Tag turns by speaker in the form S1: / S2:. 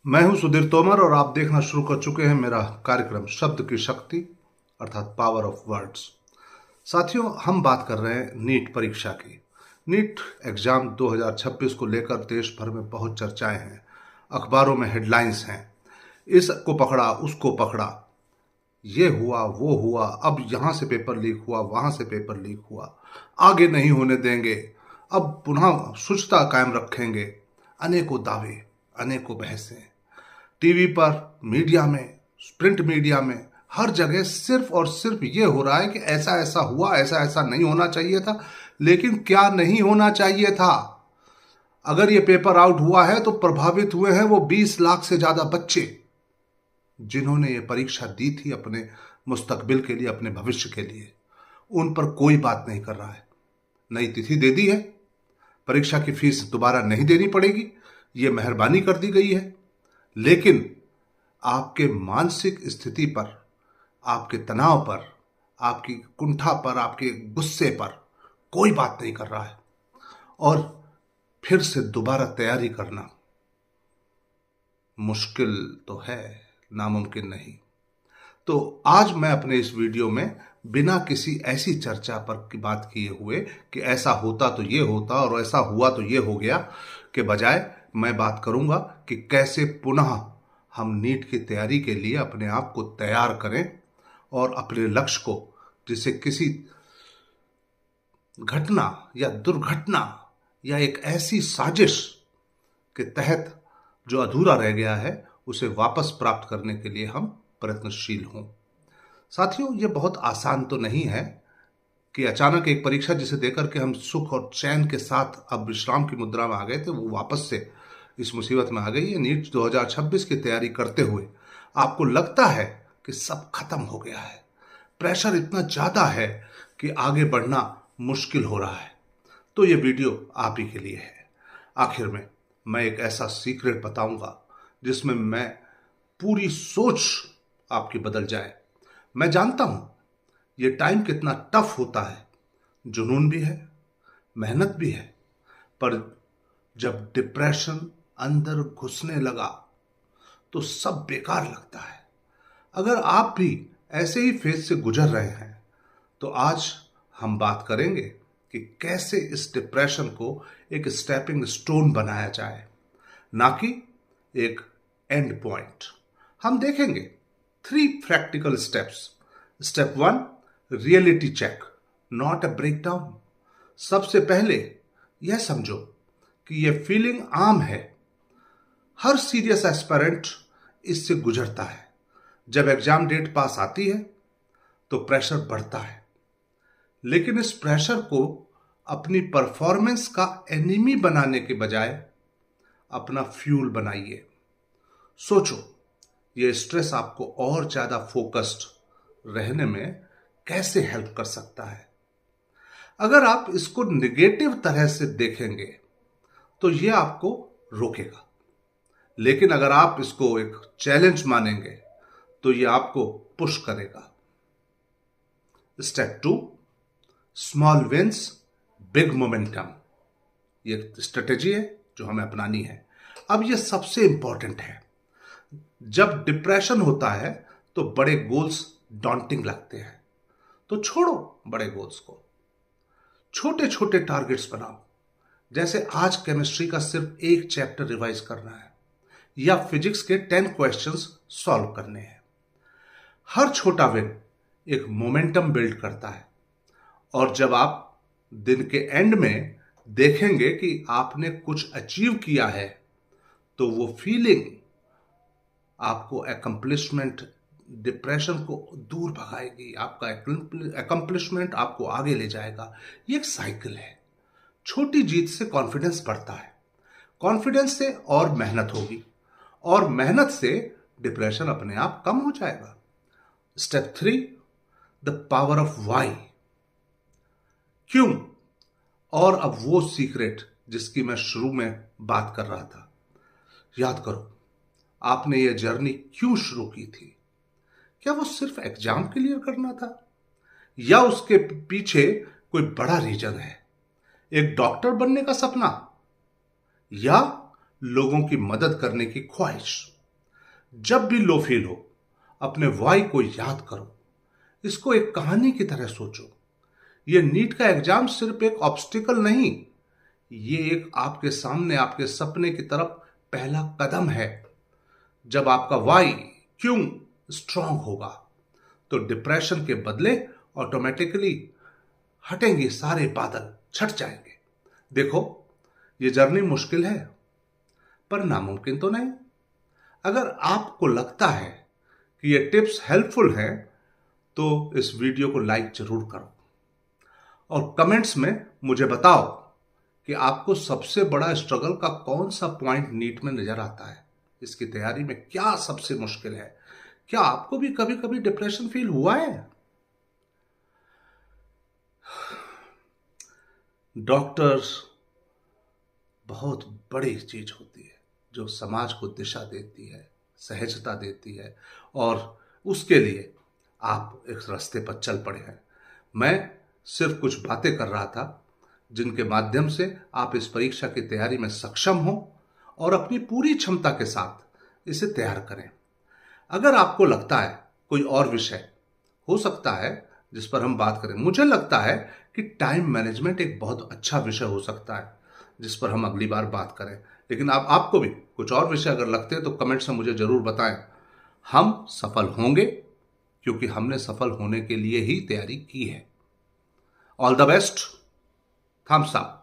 S1: मैं हूं सुधीर तोमर और आप देखना शुरू कर चुके हैं मेरा कार्यक्रम शब्द की शक्ति अर्थात पावर ऑफ वर्ड्स। साथियों, हम बात कर रहे हैं नीट परीक्षा की। नीट एग्जाम 2026 को लेकर देश भर में बहुत चर्चाएं हैं, अखबारों में हेडलाइंस हैं। इसको पकड़ा, उसको पकड़ा, ये हुआ, वो हुआ, अब यहां से पेपर लीक हुआ, वहां से पेपर लीक हुआ, आगे नहीं होने देंगे, अब पुनः शुचिता कायम रखेंगे। अनेकों दावे, अनेकों बहसें टीवी पर, मीडिया में, प्रिंट मीडिया में, हर जगह सिर्फ और सिर्फ ये हो रहा है कि ऐसा ऐसा हुआ, ऐसा ऐसा नहीं होना चाहिए था। लेकिन क्या नहीं होना चाहिए था? अगर ये पेपर आउट हुआ है तो प्रभावित हुए हैं वो 20 लाख से ज्यादा बच्चे, जिन्होंने ये परीक्षा दी थी अपने मुस्तकबिल के लिए, अपने भविष्य के लिए। उन पर कोई बात नहीं कर रहा है। नई तिथि दे दी है, परीक्षा की फीस दोबारा नहीं देनी पड़ेगी, ये मेहरबानी कर दी गई है। लेकिन आपके मानसिक स्थिति पर, आपके तनाव पर, आपकी कुंठा पर, आपके गुस्से पर कोई बात नहीं कर रहा है। और फिर से दोबारा तैयारी करना मुश्किल तो है, नामुमकिन नहीं। तो आज मैं अपने इस वीडियो में बिना किसी ऐसी चर्चा पर की बात किए हुए कि ऐसा होता तो ये होता और ऐसा हुआ तो ये हो गया, के बजाय मैं बात करूंगा कि कैसे पुनः हम नीट की तैयारी के लिए अपने आप को तैयार करें और अपने लक्ष्य को, जिसे किसी घटना या दुर्घटना या एक ऐसी साजिश के तहत जो अधूरा रह गया है, उसे वापस प्राप्त करने के लिए हम प्रयत्नशील हों। साथियों, ये बहुत आसान तो नहीं है कि अचानक एक परीक्षा जिसे देकर के हम सुख और चैन के साथ अब विश्राम की मुद्रा में आ गए थे, वो वापस से इस मुसीबत में आ गई है। नीट 2026 की तैयारी करते हुए आपको लगता है कि सब खत्म हो गया है, प्रेशर इतना ज्यादा है कि आगे बढ़ना मुश्किल हो रहा है, तो ये वीडियो आप ही के लिए है। आखिर में मैं एक ऐसा सीक्रेट बताऊंगा जिसमें मैं पूरी सोच आपकी बदल जाए। मैं जानता हूं ये टाइम कितना टफ होता है, जुनून भी है, मेहनत भी है, पर जब डिप्रेशन अंदर घुसने लगा तो सब बेकार लगता है। अगर आप भी ऐसे ही फेज से गुजर रहे हैं तो आज हम बात करेंगे कि कैसे इस डिप्रेशन को एक स्टेपिंग स्टोन बनाया जाए, ना कि एक एंड पॉइंट। हम देखेंगे 3 practical steps. Step 1, reality check, not a breakdown. सबसे पहले यह समझो कि यह फीलिंग आम है, हर सीरियस एस्पिरेंट इससे गुजरता है। जब एग्जाम डेट पास आती है तो प्रेशर बढ़ता है, लेकिन इस प्रेशर को अपनी परफॉर्मेंस का एनिमी बनाने के बजाय अपना फ्यूल बनाइए। सोचो, ये स्ट्रेस आपको और ज्यादा फोकस्ड रहने में कैसे हेल्प कर सकता है। अगर आप इसको निगेटिव तरह से देखेंगे तो ये आपको रोकेगा, लेकिन अगर आप इसको एक चैलेंज मानेंगे तो ये आपको पुश करेगा। Step 2, small wins, big momentum. ये स्ट्रेटेजी है जो हमें अपनानी है। अब ये सबसे इंपॉर्टेंट है। जब डिप्रेशन होता है तो बड़े गोल्स डॉन्टिंग लगते हैं, तो छोड़ो बड़े गोल्स को, छोटे छोटे टारगेट्स बनाओ। जैसे आज केमिस्ट्री का सिर्फ एक चैप्टर रिवाइज करना है या फिजिक्स के 10 क्वेश्चंस सॉल्व करने हैं। हर छोटा विन एक मोमेंटम बिल्ड करता है, और जब आप दिन के एंड में देखेंगे कि आपने कुछ अचीव किया है तो वो फीलिंग आपको एकम्प्लिशमेंट, डिप्रेशन को दूर भगाएगी। आपका एकम्प्लिशमेंट आपको आगे ले जाएगा। ये एक साइकिल है। छोटी जीत से कॉन्फिडेंस बढ़ता है, कॉन्फिडेंस से और मेहनत होगी, और मेहनत से डिप्रेशन अपने आप कम हो जाएगा। Step 3, the power of why, क्यों। और अब वो सीक्रेट जिसकी मैं शुरू में बात कर रहा था, याद करो, आपने ये जर्नी क्यों शुरू की थी? क्या वो सिर्फ एग्जाम क्लियर करना था, या उसके पीछे कोई बड़ा रीजन है? एक डॉक्टर बनने का सपना, या लोगों की मदद करने की ख्वाहिश। जब भी लो फील हो, अपने वाई को याद करो। इसको एक कहानी की तरह सोचो। यह नीट का एग्जाम सिर्फ एक ऑब्स्टिकल नहीं, ये एक आपके सामने आपके सपने की तरफ पहला कदम है। जब आपका वाई क्यों स्ट्रांग होगा तो डिप्रेशन के बदले ऑटोमेटिकली हटेंगे, सारे बादल छट जाएंगे। देखो, ये जर्नी मुश्किल है पर नामुमकिन तो नहीं। अगर आपको लगता है कि ये टिप्स हेल्पफुल हैं तो इस वीडियो को लाइक जरूर करो और कमेंट्स में मुझे बताओ कि आपको सबसे बड़ा स्ट्रगल का कौन सा पॉइंट नीट में नजर आता है। इसकी तैयारी में क्या सबसे मुश्किल है? क्या आपको भी कभी कभी डिप्रेशन फील हुआ है? डॉक्टर्स बहुत बड़ी चीज होती है जो समाज को दिशा देती है, सहजता देती है, और उसके लिए आप एक रास्ते पर चल पड़े हैं। मैं सिर्फ कुछ बातें कर रहा था जिनके माध्यम से आप इस परीक्षा की तैयारी में सक्षम हो और अपनी पूरी क्षमता के साथ इसे तैयार करें। अगर आपको लगता है कोई और विषय हो सकता है जिस पर हम बात करें, मुझे लगता है कि टाइम मैनेजमेंट एक बहुत अच्छा विषय हो सकता है जिस पर हम अगली बार बात करें। लेकिन आपको भी कुछ और विषय अगर लगते हैं तो कमेंट्स में मुझे जरूर बताएं। हम सफल होंगे क्योंकि हमने सफल होने के लिए ही तैयारी की है। All the best, thumbs up.